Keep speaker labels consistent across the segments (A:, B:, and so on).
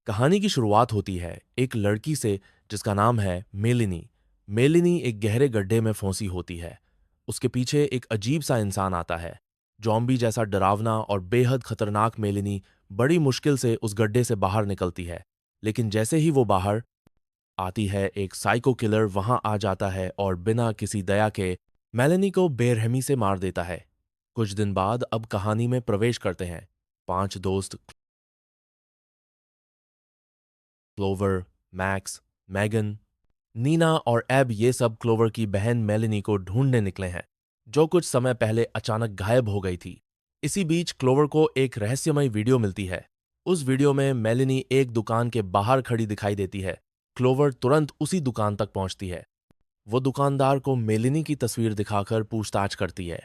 A: कहानी की शुरुआत होती है एक लड़की से जिसका नाम है मेलिनी। मेलिनी एक गहरे गड्ढे में फंसी होती है। उसके पीछे एक अजीब सा इंसान आता है, जॉम्बी जैसा डरावना और बेहद खतरनाक। मेलिनी बड़ी मुश्किल से उस गड्ढे से बाहर निकलती है, लेकिन जैसे ही वो बाहर आती है एक साइको किलर वहां आ जाता है और बिना किसी दया के मेलिनी को बेरहमी से मार देता है। कुछ दिन बाद अब कहानी में प्रवेश करते हैं पांच दोस्त, क्लोवर, मैक्स, मैगन, नीना और एब। ये सब क्लोवर की बहन मेलिनी को ढूंढने निकले हैं, जो कुछ समय पहले अचानक गायब हो गई थी। इसी बीच क्लोवर को एक रहस्यमय वीडियो मिलती है। उस वीडियो में मेलिनी एक दुकान के बाहर खड़ी दिखाई देती है। क्लोवर तुरंत उसी दुकान तक पहुंचती है। वो दुकानदार को मेलिनी की तस्वीर दिखाकर पूछताछ करती है।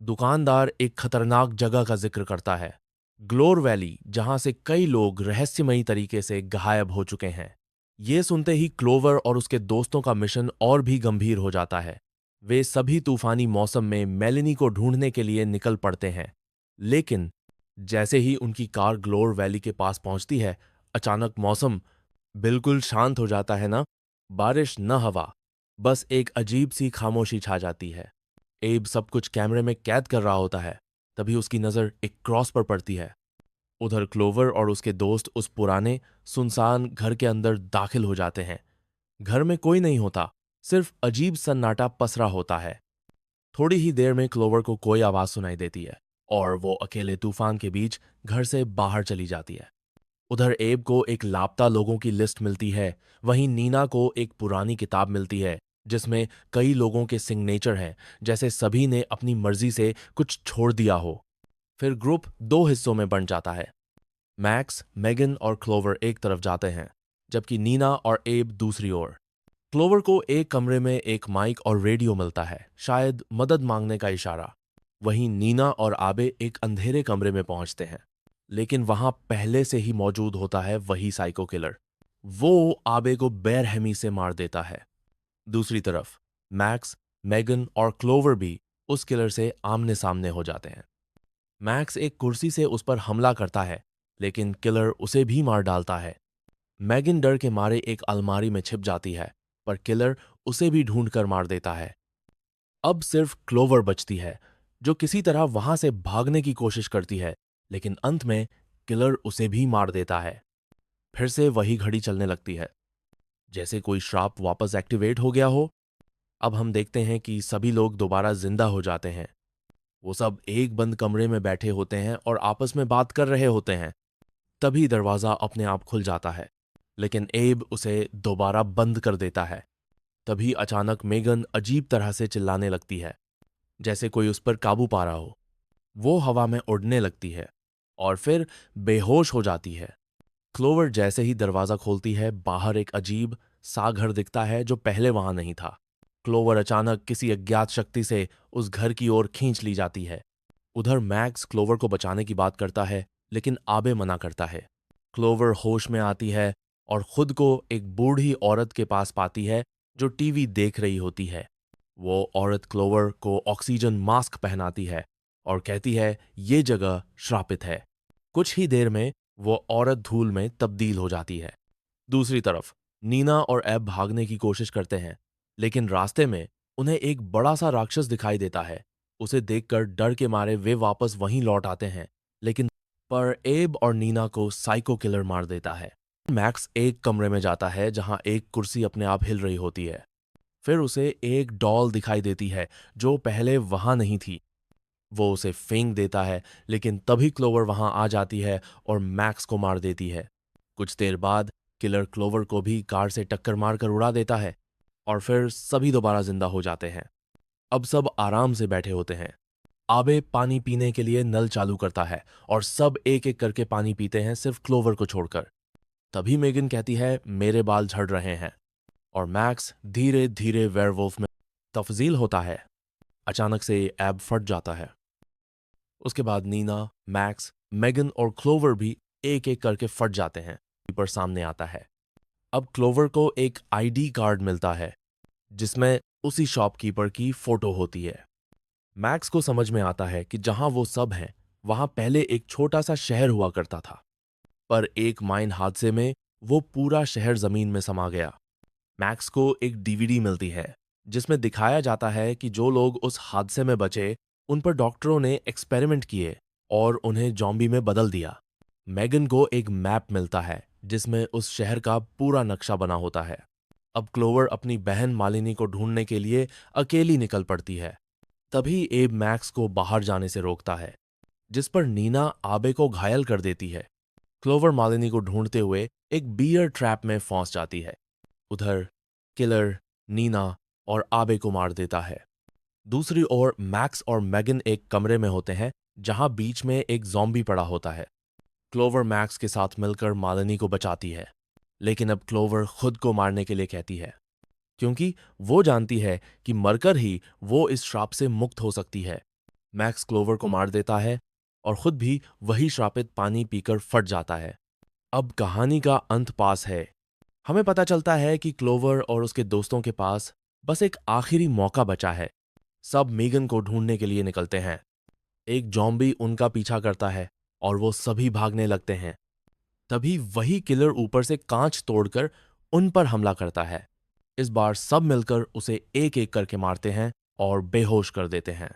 A: दुकानदार एक खतरनाक जगह का जिक्र करता है, ग्लोर वैली, जहां से कई लोग रहस्यमयी तरीके से गायब हो चुके हैं। ये सुनते ही क्लोवर और उसके दोस्तों का मिशन और भी गंभीर हो जाता है। वे सभी तूफानी मौसम में मेलिनी को ढूंढने के लिए निकल पड़ते हैं। लेकिन जैसे ही उनकी कार ग्लोर वैली के पास पहुंचती है, अचानक मौसम बिल्कुल शांत हो जाता है। ना बारिश न हवा, बस एक अजीब सी खामोशी छा जाती है। एब सब कुछ कैमरे में कैद कर रहा होता है। तभी उसकी नजर एक क्रॉस पर पड़ती है। उधर क्लोवर और उसके दोस्त उस पुराने सुनसान घर के अंदर दाखिल हो जाते हैं। घर में कोई नहीं होता, सिर्फ अजीब सन्नाटा पसरा होता है। थोड़ी ही देर में क्लोवर को कोई आवाज सुनाई देती है और वो अकेले तूफान के बीच घर से बाहर चली जाती है। उधर एब को एक लापता लोगों की लिस्ट मिलती है। वहीं नीना को एक पुरानी किताब मिलती है जिसमें कई लोगों के सिग्नेचर हैं, जैसे सभी ने अपनी मर्जी से कुछ छोड़ दिया हो। फिर ग्रुप दो हिस्सों में बंट जाता है। मैक्स, मेगन और क्लोवर एक तरफ जाते हैं, जबकि नीना और एब दूसरी ओर। क्लोवर को एक कमरे में एक माइक और रेडियो मिलता है, शायद मदद मांगने का इशारा। वहीं नीना और आबे एक अंधेरे कमरे में पहुंचते हैं, लेकिन वहां पहले से ही मौजूद होता है वही साइको किलर। वो आबे को बेरहमी से मार देता है। दूसरी तरफ मैक्स, मेगन और क्लोवर भी उस किलर से आमने सामने हो जाते हैं। मैक्स एक कुर्सी से उस पर हमला करता है, लेकिन किलर उसे भी मार डालता है। मैगन डर के मारे एक अलमारी में छिप जाती है, पर किलर उसे भी ढूंढकर मार देता है। अब सिर्फ क्लोवर बचती है, जो किसी तरह वहां से भागने की कोशिश करती है, लेकिन अंत में किलर उसे भी मार देता है। फिर से वही घड़ी चलने लगती है, जैसे कोई श्राप वापस एक्टिवेट हो गया हो। अब हम देखते हैं कि सभी लोग दोबारा जिंदा हो जाते हैं। वो सब एक बंद कमरे में बैठे होते हैं और आपस में बात कर रहे होते हैं। तभी दरवाजा अपने आप खुल जाता है, लेकिन एब उसे दोबारा बंद कर देता है। तभी अचानक मेगन अजीब तरह से चिल्लाने लगती है, जैसे कोई उस पर काबू पा रहा हो। वो हवा में उड़ने लगती है और फिर बेहोश हो जाती है। क्लोवर जैसे ही दरवाजा खोलती है, बाहर एक अजीब सा घर दिखता है जो पहले वहां नहीं था। क्लोवर अचानक किसी अज्ञात शक्ति से उस घर की ओर खींच ली जाती है। उधर मैक्स क्लोवर को बचाने की बात करता है, लेकिन आबे मना करता है। क्लोवर होश में आती है और खुद को एक बूढ़ी औरत के पास पाती है जो टीवी देख रही होती है। वो औरत क्लोवर को ऑक्सीजन मास्क पहनाती है और कहती है ये जगह श्रापित है। कुछ ही देर में वो औरत धूल में तब्दील हो जाती है। दूसरी तरफ नीना और एब भागने की कोशिश करते हैं, लेकिन रास्ते में उन्हें एक बड़ा सा राक्षस दिखाई देता है। उसे देखकर डर के मारे वे वापस वहीं लौट आते हैं, लेकिन पर एब और नीना को साइको किलर मार देता है। मैक्स एक कमरे में जाता है जहां एक कुर्सी अपने आप हिल रही होती है। फिर उसे एक डॉल दिखाई देती है जो पहले वहां नहीं थी। वो उसे फेंक देता है, लेकिन तभी क्लोवर वहां आ जाती है और मैक्स को मार देती है। कुछ देर बाद किलर क्लोवर को भी कार से टक्कर मारकर उड़ा देता है और फिर सभी दोबारा जिंदा हो जाते हैं। अब सब आराम से बैठे होते हैं। आबे पानी पीने के लिए नल चालू करता है और सब एक एक करके पानी पीते हैं, सिर्फ क्लोवर को छोड़कर। तभी मेगन कहती है मेरे बाल झड़ रहे हैं और मैक्स धीरे धीरे वेयरवुल्फ में तब्दील होता है। अचानक से एब फट जाता है। उसके बाद नीना, मैक्स, मेगन और क्लोवर भी एक एक करके फट जाते हैं। पर सामने आता है। अब क्लोवर को एक आईडी कार्ड मिलता है जिसमें उसी शॉपकीपर की फोटो होती है। मैक्स को समझ में आता है कि जहां वो सब हैं वहां पहले एक छोटा सा शहर हुआ करता था, पर एक माइन हादसे में वो पूरा शहर जमीन में समा गया। मैक्स को एक डीवीडी मिलती है जिसमें दिखाया जाता है कि जो लोग उस हादसे में बचे उन पर डॉक्टरों ने एक्सपेरिमेंट किए और उन्हें जॉम्बी में बदल दिया। मैगन को एक मैप मिलता है जिसमें उस शहर का पूरा नक्शा बना होता है। अब क्लोवर अपनी बहन मालिनी को ढूंढने के लिए अकेली निकल पड़ती है। तभी एब मैक्स को बाहर जाने से रोकता है, जिस पर नीना आबे को घायल कर देती है। क्लोवर मालिनी को ढूंढते हुए एक बियर ट्रैप में फंस जाती है। उधर किलर नीना और आबे को मार देता है। दूसरी ओर मैक्स और मैगन एक कमरे में होते हैं जहां बीच में एक ज़ॉम्बी पड़ा होता है। क्लोवर मैक्स के साथ मिलकर मालिनी को बचाती है, लेकिन अब क्लोवर खुद को मारने के लिए कहती है, क्योंकि वो जानती है कि मरकर ही वो इस श्राप से मुक्त हो सकती है। मैक्स क्लोवर को मार देता है और खुद भी वही श्रापित पानी पीकर फट जाता है। अब कहानी का अंत पास है। हमें पता चलता है कि क्लोवर और उसके दोस्तों के पास बस एक आखिरी मौका बचा है। सब मेगन को ढूंढने के लिए निकलते हैं। एक जॉम्बी उनका पीछा करता है और वो सभी भागने लगते हैं। तभी वही किलर ऊपर से कांच तोड़कर उन पर हमला करता है। इस बार सब मिलकर उसे एक एक करके मारते हैं और बेहोश कर देते हैं।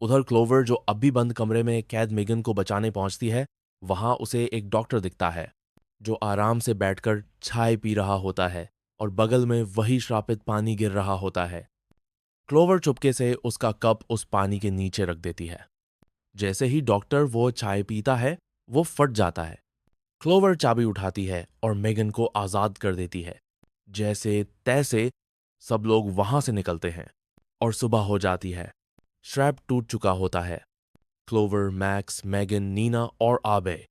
A: उधर क्लोवर जो अब भी बंद कमरे में कैद मेगन को बचाने पहुंचती है, वहां उसे एक डॉक्टर दिखता है जो आराम से बैठकर चाय पी रहा होता है और बगल में वही श्रापित पानी गिर रहा होता है। क्लोवर चुपके से उसका कप उस पानी के नीचे रख देती है। जैसे ही डॉक्टर वो चाय पीता है, वो फट जाता है। क्लोवर चाबी उठाती है और मेगन को आजाद कर देती है। जैसे तैसे सब लोग वहां से निकलते हैं और सुबह हो जाती है। श्रैप टूट चुका होता है। क्लोवर, मैक्स, मेगन, नीना और आबे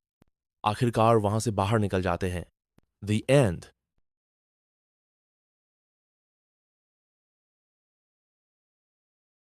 A: आखिरकार वहां से बाहर निकल जाते हैं। The end.